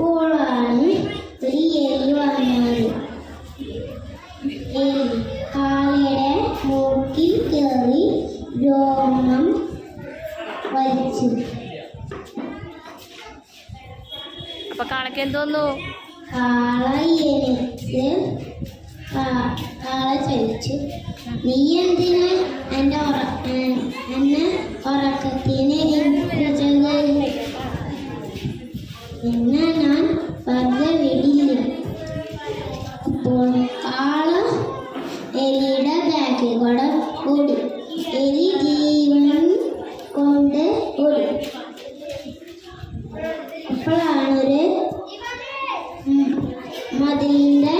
അപ്പോഴാണ് ഒരു എലി വന്നത്. കാളയുടെ മൂക്കിൽ കയറി രോമം വലിച്ചു. അപ്പൊ കാളയ്ക്ക് എന്തോന്നു? കാള ചോദിച്ചു, നീ എന്തിനാ എന്നെ ഉറക്കത്തിന് എന്നെ ഞാൻ വെറുതെ വിടില്ല. അപ്പോൾ കാള എലിയുടെ ബാക്കിൽ കൂടെ ഓടി. എലി ജീവൻ കൊണ്ട് ഓടി. അപ്പോഴാണ് മതിലിന്റെ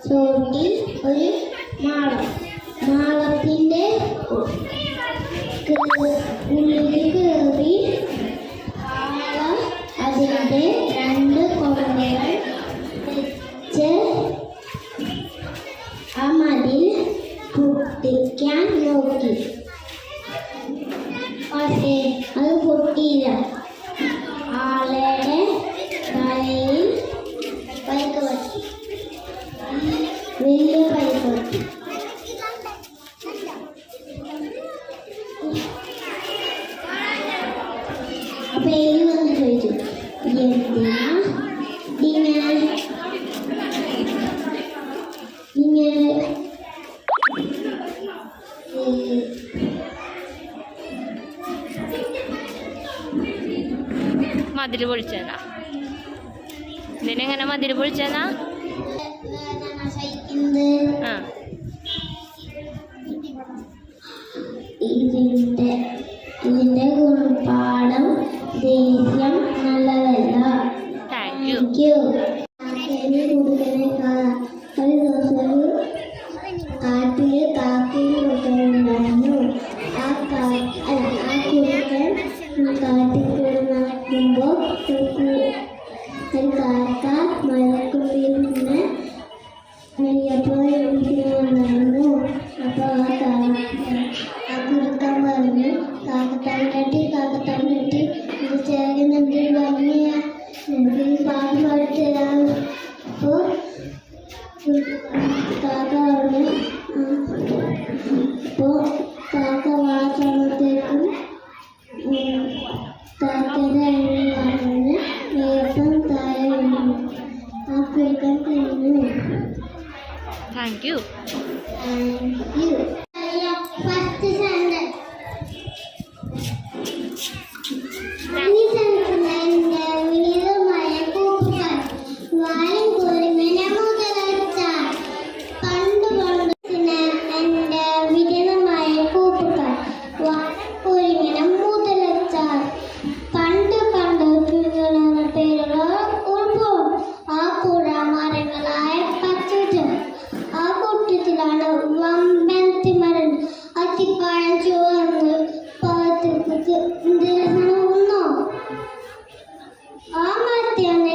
ചോട്ടിൽ ഒരു മാളത്തിന്റെ ഉള്ളിൽ കയറി കാള അതിന്റെ രണ്ട് കൊമ്പുകൾ വെച്ച് ആ മതിൽ പൊട്ടിക്കാൻ നോക്കി. പക്ഷേ അത് പൊട്ടിയില്ല. ആളയുടെ തലയിൽ പരിക്ക് പറ്റി, വലിയ പരിക്ക് പറ്റി. അപ്പൊ എലി വന്ന് ചോദിച്ചു, എന്തിനാ ഇങ്ങനെ മതില് പൊളിച്ചതാ? ഇതിനെങ്ങനെ മതില് പൊളിച്ചതാ? ആ, ഇതിന്റെ ഗുണപാഠം ദേഷ്യം നല്ലതല്ല. Thank you. ഒരു ദിവസം കാട്ടില് കാക്കയിൽ ഉണ്ടായിരുന്നു. ആ കുറുക്കൻ കാട്ടിൽ കൂടെ നടക്കുമ്പോൾ ഒരു കാക്ക മഴക്കുള്ളിൽ നിന്ന് നെയ്യപ്പോൾ ഉണ്ടായിരുന്നു. അപ്പോൾ ആ കുറുക്കൻ പറഞ്ഞു, കാക്കത്തണ്ണട്ടി ഇത് ചേരുന്നെങ്കിൽ ഭംഗിയാ, എനിക്ക് പാട്ട് പാടിത്തരാം. അപ്പോൾ കാക്ക പറഞ്ഞു. അപ്പോൾ കാക്ക വാസത്തേക്കും കാക്കയുടെ എണ്ണ പറഞ്ഞ് നെയ്യപ്പം താഴെ വീണു. ആ കുറുക്കൻ തിന്നു. Thank you. First sentence.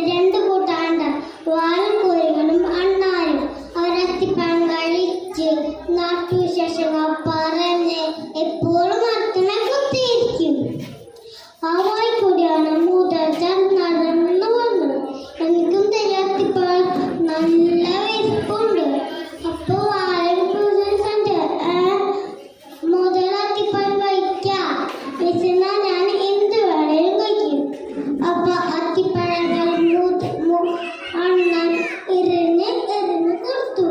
രണ്ട് കൂട്ടാണ്ട വാലും കോഴികളും അണ്ണാരും അവരത്തിപ്പഴം കഴിച്ച് നാട്ടുവിശേഷങ്ങൾ പറഞ്ഞ് എപ്പോഴും അത്തനെ കുത്തിയിരിക്കും. ആ വായിക്കൂടിയാണ് മൂത്തച്ഛൻ നടന്നു വന്നത്. എനിക്കും തെയ്യത്തിപ്പഴം നല്ല വിരിപ്പുണ്ട്. അപ്പൊ വാലും മുതലത്തിപ്പഴം കഴിക്കാം. വിശന്നാ ഞാൻ എന്ത് വേണേലും കഴിക്കും. അപ്പൊ അത്തിപ്പഴങ്ങൾ അണ്ണൻ എറിഞ്ഞ് കൊടുത്തു.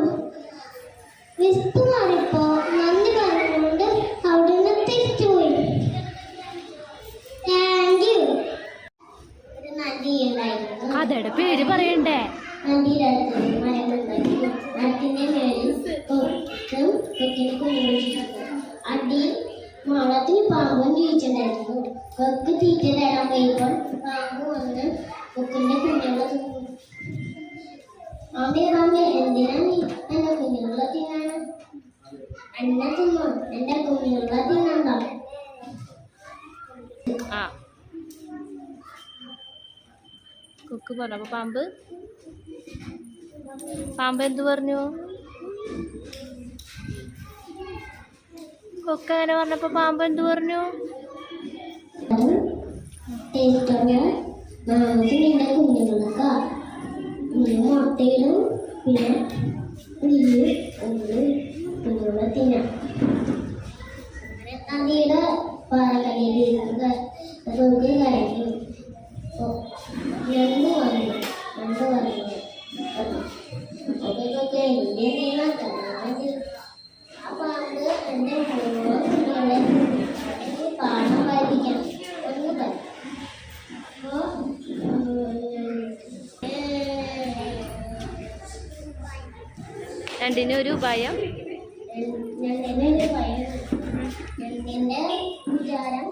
വിസ്തു മാറിപ്പോ നന്ദി പറഞ്ഞുകൊണ്ട് അവിടുന്ന് തിരിച്ചുപോയി. Thank you. ഒരു നദിയുണ്ടായിരുന്നു. കഥയുടെ പേര് പറയണ്ടേ? നദിയുടെ അടുത്ത് മരങ്ങളുണ്ടായിരുന്നു. മരത്തിന്റെ മേലിൽ അടിയിൽ മാളത്തിൽ പാമ്പും ജീവിച്ചിട്ടുണ്ടായിരുന്നു. കൊക്ക് തീറ്റ തരാൻ പോയപ്പോൾ പാമ്പ് വന്ന് കൊക്കിന്റെ കുഞ്ഞുങ്ങളെ തിന്നു. മാമേ എന്തിനാ നീ എന്റെ കുഞ്ഞുങ്ങളെ തിന്നാണ്? എന്നെ തിന്നോ, എന്റെ കുഞ്ഞുങ്ങളെ തിന്നണ്ട. കൊക്ക് പറഞ്ഞു. അപ്പൊ പാമ്പ് എന്തു പറഞ്ഞു? കൊക്ക് അങ്ങനെ പറഞ്ഞപ്പോ പാമ്പ് എന്തു പറഞ്ഞു? ടേസ്റ്റ് കുഞ്ഞു മുട്ടയിലും പിന്നെ പുല്ല് കുഞ്ഞുങ്ങളെ തിന്നാം. അങ്ങനെ നദിയുടെ പാറകളിൽ നമുക്ക് കരഞ്ഞു രണ്ട് പറഞ്ഞു അതൊക്കെ എൻ്റെ കാണാതെ ആ പാമ്പ് എൻ്റെ കുഞ്ഞുങ്ങളെ പാഠം വായിപ്പിക്കണം ഒന്ന് പറയും. അപ്പോൾ രണ്ടിനും ഒരു ഭയം. ഞങ്ങളുടെ ഭയം എൻ്റെ വിചാരം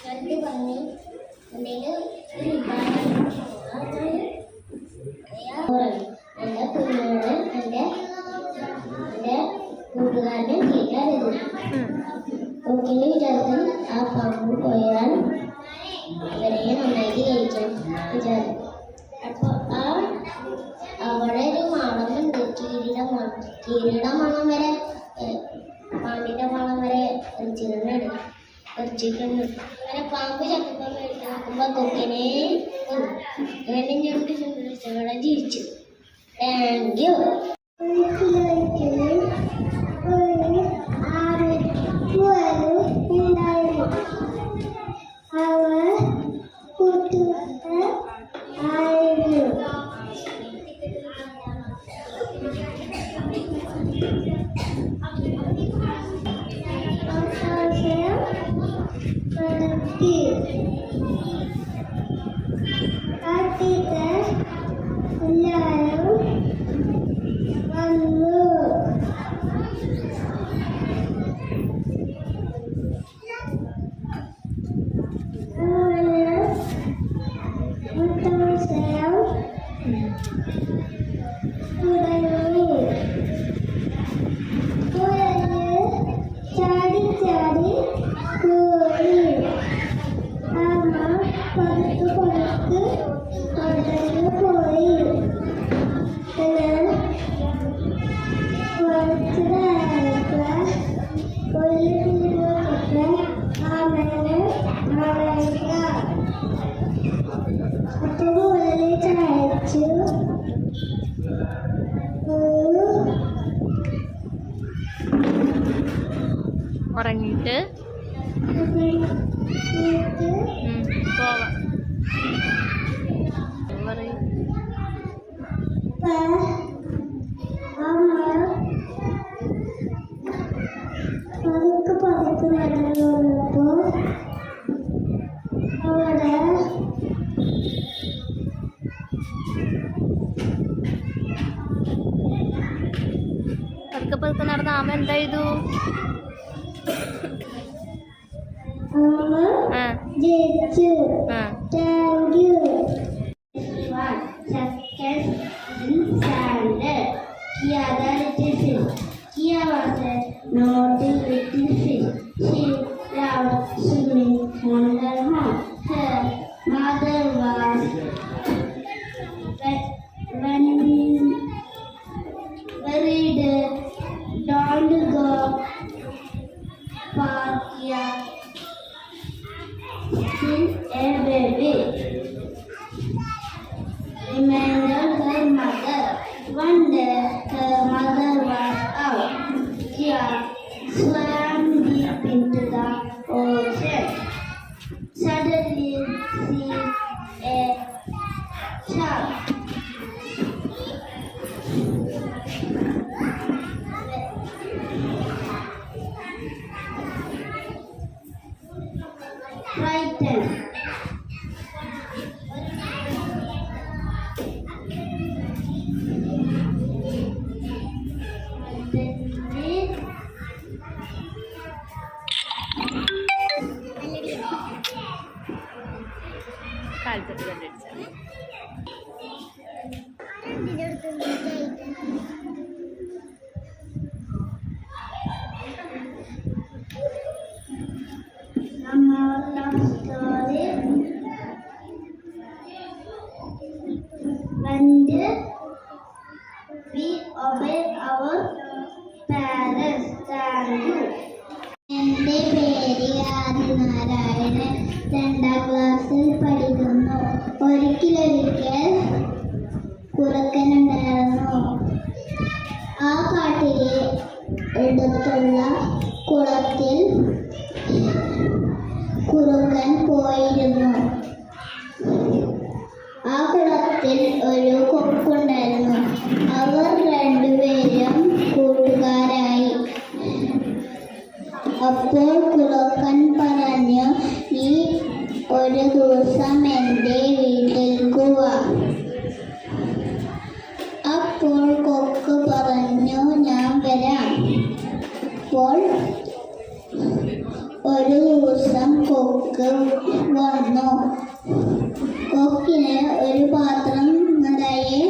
രണ്ട് പറഞ്ഞു എന്തെങ്കിലും ഒരു വിഭാഗം എൻ്റെ കുഞ്ഞോട് എൻ്റെ കൂട്ടുകാരനെ കേൾക്കാറുണ്ട്. ഓക്കിൻ്റെ വിചാരത്തിൽ ആ പാമ്പ് പോയാൽ അവരെ നന്നായിട്ട് കഴിക്കാൻ വിചാരം. അപ്പോൾ അവിടെ ഒരു മണമുണ്ട്, കീരിയുടെ മണം വരെ പാമ്പിൻ്റെ മണം വരെ ഇറച്ചിട്ടുണ്ട്. അങ്ങനെ പാമ്പ് ചക്കപ്പം മേടിച്ച് നോക്കുമ്പോൾ കൊക്കിനെ അങ്ങനെ ഞങ്ങൾക്ക് സന്തോഷത്തോടെ ജീവിച്ചു. Thank you. ഉറങ്ങിയിട്ട് പോവാം. പറയും പതുക്കെ നടന്നപ്പോൾ അവിടെ പതുക്കെ നടന്ന ആമ എന്താ ചെയ്തു? ജയിച്ചു. Thank you. Kia was a naughty little fish. She loved swimming on her home. Her mother was worried. Don't go far here. Still a baby. Remembered her mother. One day her mother was out. Kia swam deep into the ocean. Suddenly she a shark. Frightened. കാലത്തൊട്ട് കണ്ടിടിച്ച We obey our parents. Thank you. എൻ്റെ പേര് ആദിനാരായണൻ, 2ാം ക്ലാസ്സിൽ പഠിക്കുന്നു. ഒരിക്കലൊരിക്കൽ കുറുക്കനുണ്ടായിരുന്നു. ആ കാട്ടിലെ അടുത്തുള്ള കുളത്തിൽ കുറുക്കൻ പോയിരുന്നു. ആ കുളത്തിൽ ഒരു കൊക്കുണ്ടായിരുന്നു. അവർ രണ്ടുപേരും കൂട്ടുകാരായി. അപ്പോൾ കുറുക്കൻ പറഞ്ഞു, നീ ഒരു ദിവസം എൻ്റെ വീട്ടിലേക്ക് വാ. അപ്പോൾ കൊക്ക് പറഞ്ഞു, ഞാൻ വരാം. അപ്പോൾ ഒരു ദിവസം കൊക്ക് വന്നു. കൊക്കിന് ഒരു പാത്രം നിറയെ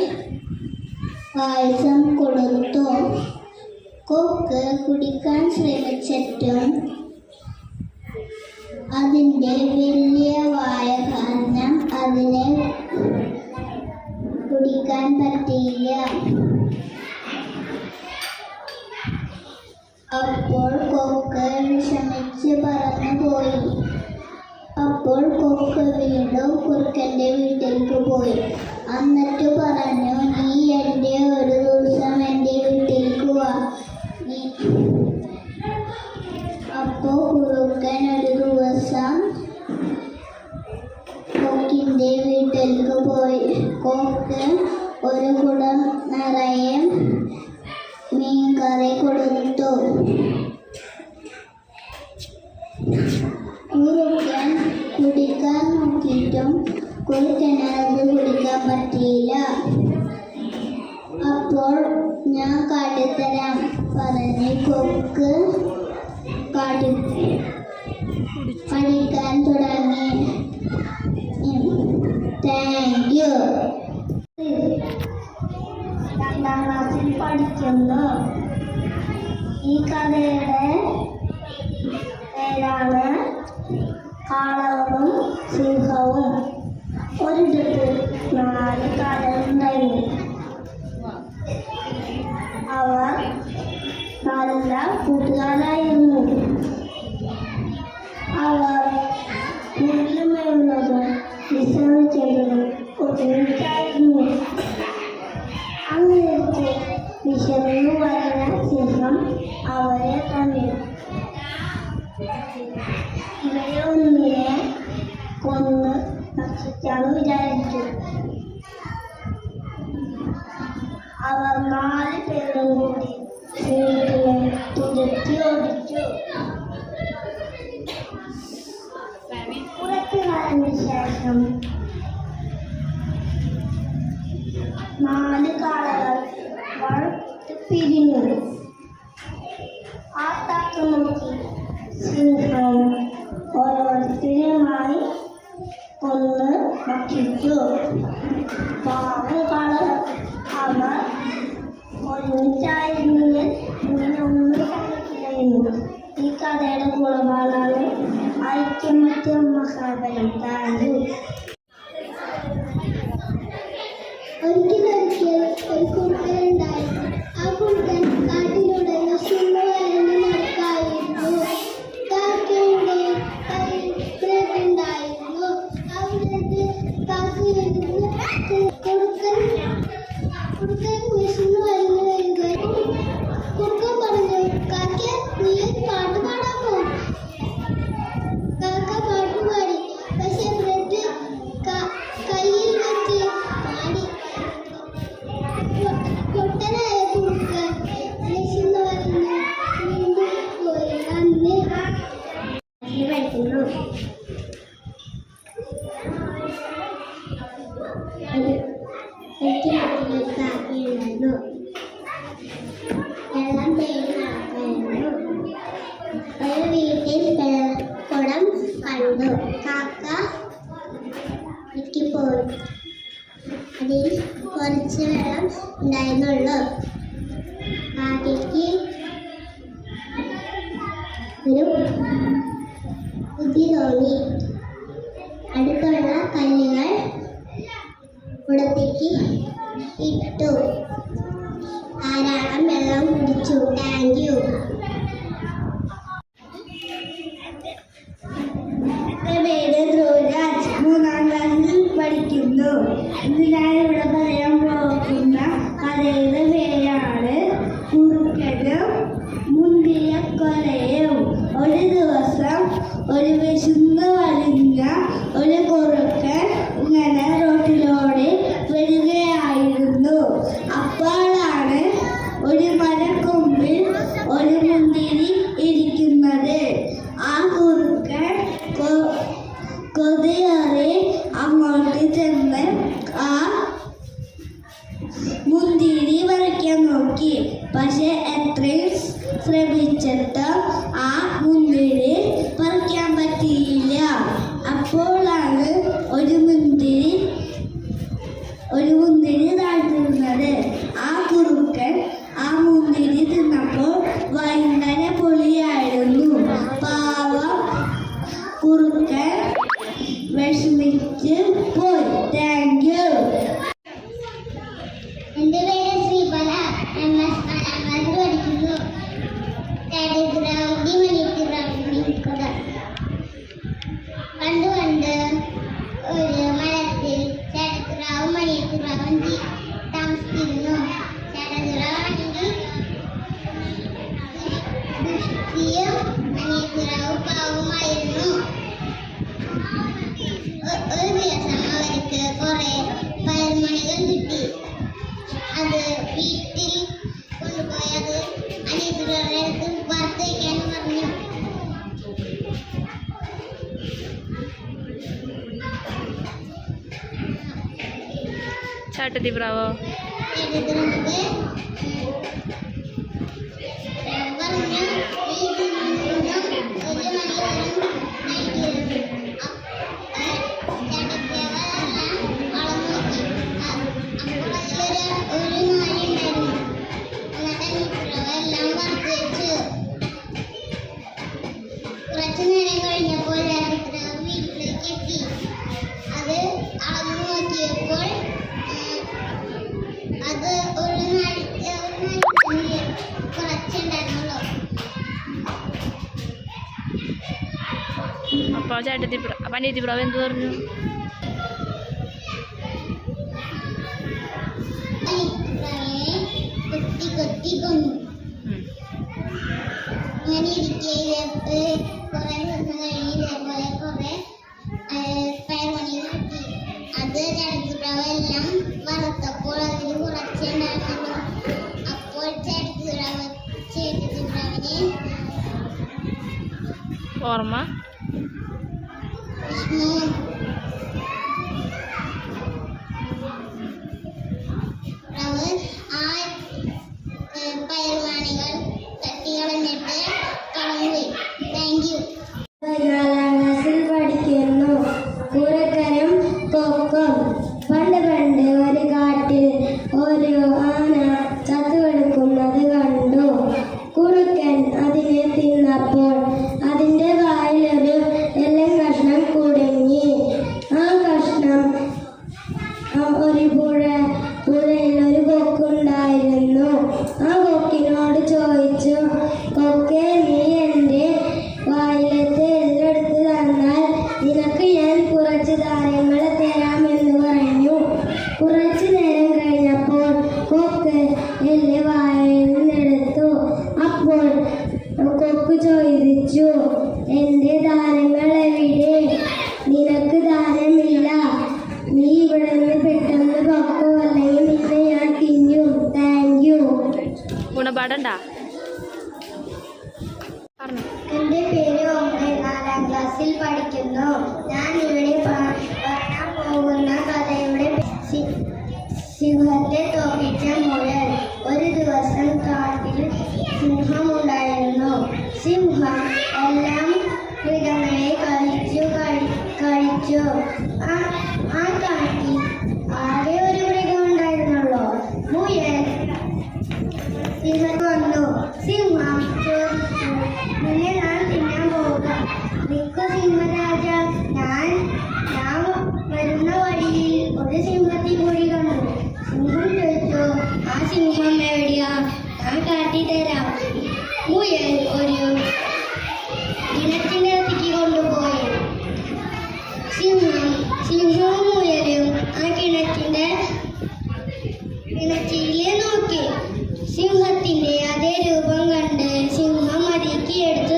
പായസം കൊടുത്തു. കൊക്ക് കുടിക്കാൻ ശ്രമിച്ചിട്ടും അതിൻ്റെ വലിയ വായ കാരണം അതിനെ കുടിക്കാൻ പറ്റിയില്ല. അപ്പോൾ കൊക്ക് വിഷമിച്ച് പറന്നുപോയി. അപ്പോൾ കൊക്ക് വീണ്ടും കുറുക്കൻ്റെ വീട്ടിലേക്ക് പോയി. എന്നിട്ട് പറഞ്ഞു, നീ എൻ്റെ ഒരു ദിവസം എൻ്റെ വീട്ടിലേക്ക് വാ. അപ്പോൾ കുറുക്കൻ ഒരു ദിവസം കൊക്കിൻ്റെ വീട്ടിലേക്ക് പോയി. കൊക്ക് ഒരു കുടം നിറയെ മീൻകറി കൊടുത്തു. കുറുക്കൻ കുടിക്കാൻ നോക്കിയിട്ടും കുറുക്കന് അത് കുടിക്കാൻ പറ്റിയില്ല. അപ്പോൾ ഞാൻ കാട്ടിത്തരാം പറഞ്ഞ് കൊക്ക് പഠിക്കാൻ തുടങ്ങി. Thank you. 2ാം ക്ലാസ്സിൽ പഠിക്കുന്നു. ഈ കഥയുടെ പേരാണ് കാളവനും സിംഹവും. ഒരിടത്ത് 4 കാളകളുണ്ടായിരുന്നു. അവർ നല്ല കൂട്ടുകാരായിരുന്നു. അവർ പുല്ലുമേയുള്ളതും വിശ്രമിച്ചതും ഒരുമിച്ചായിരുന്നു. അങ്ങനെയൊക്കെ വിശന്നു വരുന്ന സിംഹം അവരെ തന്നു. ഇവയൊന്നിനെ കൊന്ന് ഭക്ഷിക്കാമെന്ന് വിചാരിച്ചു. അവർ 4 പേരും കൂടി സിംഹത്തിനെ തുരത്തി ഓടിച്ചു. കുറച്ചു കാലത്തിന് ശേഷം 4 കാളകൾ പിരിഞ്ഞു. ആ തക്ക നോക്കി സിംഹം ഓരോരുത്തരുമായി കൊന്ന് ഭക്ഷിച്ചു. പാവം കാളകൾ. അവർ ഒരുമിച്ചായിരുന്നെങ്കിൽ ഇങ്ങനെയൊന്നും സംഭവിക്കില്ലായിരുന്നു. ഈ കഥയുടെ ഗുണപാഠമാണ് ഐക്യമത്യം മഹാബലം. Thank you. ഒരിക്കലൊരിക്കൽ ഒരു കുറുക്കനുണ്ടായിരുന്നു. ആ കുറുക്കൻ കാട്ടിലൂടെ വിശന്നു വരഞ്ഞ് നടക്കായിരുന്നു. കാക്കയുടെ കയ്യിൽ ബ്രെഡ് ഉണ്ടായിരുന്നു. ആ ബ്രെഡ് കാക്കയിരുന്നു. കുറുക്കൻ വിശന്നു വരഞ്ഞു വരികയും കുറുക്കൻ പറഞ്ഞു, കാക്ക നീ പാട്ട് പാടാമോ? കാക്ക പാട്ട് പാടി. പക്ഷെ ബ്രെഡ് കയ്യിൽ വെച്ച് പാടി. പൊട്ടനായ കുറുക്കൻ വിശന്നു വരഞ്ഞ് വീണ്ടും പോയി. അന്ന് പഠിക്കുന്നു. കാക്കയുണ്ടായിരുന്നു. വെള്ളം തേടി നടക്കായിരുന്നു. ഒരു വീട്ടിൽ കുളം കണ്ടു. കാക്ക പോയി. അതിൽ കുറച്ച് വെള്ളം ഉണ്ടായിരുന്നുള്ളൂ. കാക്കയ്ക്ക് ഒരു ബുദ്ധി തോന്നി. അടുത്തുള്ള കല്ലുകൾ കുളത്തേക്ക് ഇട്ടു. ധാരാളം വെള്ളം കുടിച്ചു. Thank you. എൻ്റെ പേര് ധ്രുവരാജ്. 3ാം ക്ലാസ്സിൽ പഠിക്കുന്നു. ഇന്ന് ഞാനിവിടെ പറയാൻ പോകുന്ന കഥയുടെ പേരാണ് കുറുക്കനും മുന്തിരിക്കൊലയും. ഒരു ദിവസം ഒരു വിശന്ന് വലിഞ്ഞ ഒരു കുറുക്കൻ ഇങ്ങനെ റോട്ടിലൂടെ വരികയായിരുന്നു. അപ്പോഴാണ് ഒരു മരക്കൊമ്പിൽ ഒരു മുന്തിരി ഇരിക്കുന്നത്. ആ കുറുക്കൻ കൊതിയേറി അങ്ങോട്ട് ചെന്ന് ആ മുന്തിരി പറിക്കാൻ നോക്കി. പക്ഷെ എത്രയും ശ്രമിച്ചിട്ട് ആ മുന്തിരി പറിക്കാൻ പറ്റിയില്ല. അപ്പോഴാണ് ഒരു മുന്തിരി താഴ്ത്തുന്നത്. ആ കുറുക്കൻ ആ മുന്തിരി തിന്നപ്പോൾ ഭയങ്കര പൊളിയായിരുന്നു. പാവം കുറുക്കൻ വിഷമിച്ച് പോയി. Thank you. എന്റെ പേര് ശ്രീബല. പഠിക്കുന്നു. പണ്ട് ഒരു മരത്തിൽ ചേട്ടത്തിറാവും മണിയത്തിറാവും താമസിച്ചിരുന്നു. ചേട്ടത്തിറാവാണെങ്കിൽ ദുഷ്ടിയും മണിയത്തിറാവും പാവമായിരുന്നു. ഒരു ദിവസം അവർക്ക് കുറെ പയർമണികൾ കിട്ടി. അത് വീട്ടിൽ കൊണ്ടുപോയി അത് അനിയത്തിയുടെ അടുത്ത് വറുത്ത് വയ്ക്കാൻ പറഞ്ഞു. ചാട്ടത്തി പ്രാവോ കുറച്ചു നേരം കഴിഞ്ഞപ്പോൾ വീട്ടിലേക്ക് എത്തി. അത് അളന്നു നോക്കിയപ്പോൾ അത് ഒരു കുറച്ചുണ്ടായിരുന്നുള്ളൂ. അപ്പോൾ ചേട്ടത്തി അപ്പം അനിയത്തി പ്രാവ് എന്ത് പറഞ്ഞു? കൊത്തി കൊത്തി കൊന്നു. അങ്ങനെ ഇരിക്കെ കുറെ ദിവസം കഴിഞ്ഞ് ഇതേപോലെ കുറെ പയർമണികൾ കിട്ടി. അത് ചേട്ടത്തിപ്രാവെല്ലാം വറുത്തപ്പോൾ അതിൽ കുറച്ചുണ്ടായിരുന്നു. അപ്പോൾ ചേട്ടത്തിപ്രാവിന് ഓർമ്മ വിഷ്ണു പ്രാവ് ആ പയർമണികൾ തട്ടികളഞ്ഞിട്ട് കളഞ്ഞുപോയി. Thank you. 4ാം ക്ലാസ്സിൽ പഠിക്കുന്നു. കുറുക്കനും കൊക്കും. പണ്ട് ഒരു കാട്ടിൽ ഒരു ആന ചത്തുകിടക്കുന്നത് കണ്ടു. കുറുക്കൻ അതിനെ തിന്നപ്പോൾ അതിന്റെ വായിലൊരു എല്ലാം കഷ്ണം കുടുങ്ങി. ആ കഷ്ണം ഒരു പുഴയിലൊരു കൊക്കുണ്ടായിരുന്നു. ആ കൊക്കിനോട് ചോദിച്ചു, കൊക്കെ, നീ എൻ്റെ വായിലത്തെ എല്ലെടുത്ത് തന്നാൽ നിനക്ക് ഞാൻ കുറച്ച് ധാന്യങ്ങൾ തരാമെന്ന് പറഞ്ഞു. കുറച്ചു നേരം കഴിഞ്ഞപ്പോൾ കൊക്ക് എല്ല് വായിൽ നിന്നെടുത്തു. അപ്പോൾ കൊക്ക് ചോദിച്ചു, എൻ്റെ ധാന്യങ്ങൾ എവിടെ? നിനക്ക് ധാന്യമില്ല. നീ ഇവിടെ നിന്ന് പെട്ടെന്ന് പൊക്കോ, അല്ലെങ്കിൽ നിന്നെ ഞാൻ തിന്നും. Thank you. ഗുണപാഠണ്ടാ പറഞ്ഞു? എൻ്റെ പേര് ഓമന. 4ാം ക്ലാസ്സിൽ പഠിക്കുന്നു. ഞാൻ ഇവിടെ പറയാൻ പോകുന്ന കഥയുടെ സിംഹത്തെ തോപ്പിച്ച മുയൽ. ഒരു ദിവസം കാട്ടിൽ സിംഹമുണ്ടായിരുന്നു. സിംഹം എല്ലാം മൃഗങ്ങളെ കഴിച്ചു. ആ കാട്ടിൽ ആകെ ഒരു മൃഗം ഉണ്ടായിരുന്നുള്ളൂ, മുയൽ. സിംഹം വന്നു. സിംഹം ചോദിച്ചു, നിന്നെ ഞാൻ തിന്നാൻ പോവുക. നിൽക്കൂ സിംഹരാജ, ഞാൻ വരുന്ന വഴിയിൽ ഒരു സിംഹത്തിൻകുഴി കണ്ടു. സിംഹം ചോദിച്ചു, ആ സിംഹം എവിടെയാ? ഞാൻ കാട്ടിത്തരാം. മുയൽ ഒരു കിണറ്റിൻ്റെ അടുത്തേക്ക് കൊണ്ടുപോയി. സിംഹവും മുയലും ആ കിണ കിണറ്റില് നോക്കി. സിംഹത്തിന്റെ അതേ രൂപം കണ്ട് സിംഹം അരികെ എടുത്തു